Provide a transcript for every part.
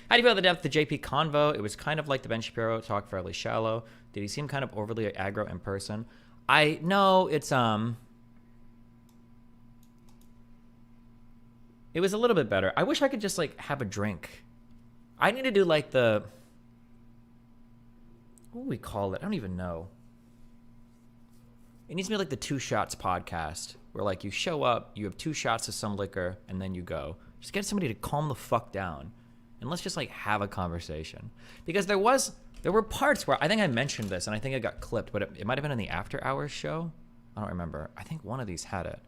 How do you feel the depth of the JP convo? It was kind of like the Ben Shapiro talk, fairly shallow. Did he seem kind of overly aggro in person? No, it's it was a little bit better. I wish I could just like have a drink. I need to do like the, what do we call it? I don't even know. It needs to be like the 2 Shots podcast, where like you show up, you have 2 shots of some liquor, and then you go. Just get somebody to calm the fuck down, and let's just like have a conversation. Because there were parts where I think I mentioned this, and I think it got clipped, but it might have been in the After Hours show. I don't remember. I think one of these had it.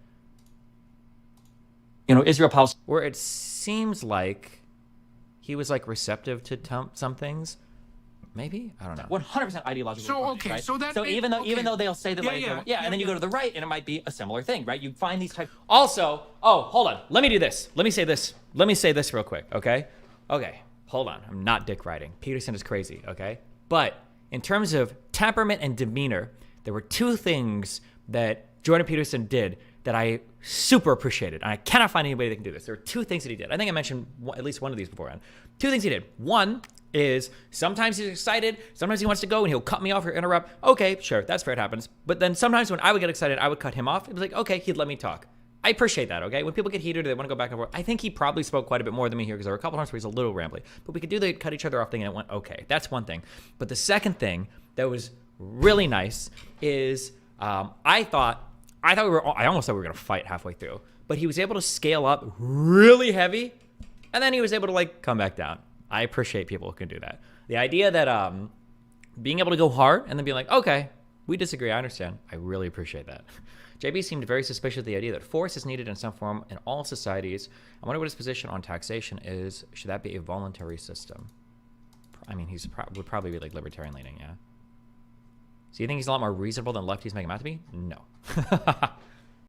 You know, Israel Palestine, where it seems like he was like receptive to some things. Maybe, I don't know. 100% ideological. So okay, right? So even though they'll say that and then you go to the right and it might be a similar thing, right? You find these types. Also, hold on. Let me do this. Let me say this real quick, okay? Okay, hold on. I'm not dick riding. Peterson is crazy, okay? But in terms of temperament and demeanor, there were 2 things that Jordan Peterson did that I super appreciated. And I cannot find anybody that can do this. There were 2 things that he did. I think I mentioned at least one of these beforehand. 2 things he did. One is sometimes he's excited, sometimes he wants to go and he'll cut me off or interrupt. Okay, sure, that's fair, it happens. But then sometimes when I would get excited, I would cut him off. It was like, okay, he'd let me talk. I appreciate that, okay? When people get heated or they want to go back and forth, I think he probably spoke quite a bit more than me here because there were a couple times where he's a little rambly. But we could do the cut each other off thing and it went okay. That's one thing. But the second thing that was really nice is I almost thought we were going to fight halfway through. But he was able to scale up really heavy and then he was able to like come back down. I appreciate people who can do that. The idea that being able to go hard and then be like, okay, we disagree, I understand. I really appreciate that. JB seemed very suspicious of the idea that force is needed in some form in all societies. I wonder what his position on taxation is. Should that be a voluntary system? I mean, would probably be like libertarian leaning, yeah. So you think he's a lot more reasonable than lefties make him out to be? No.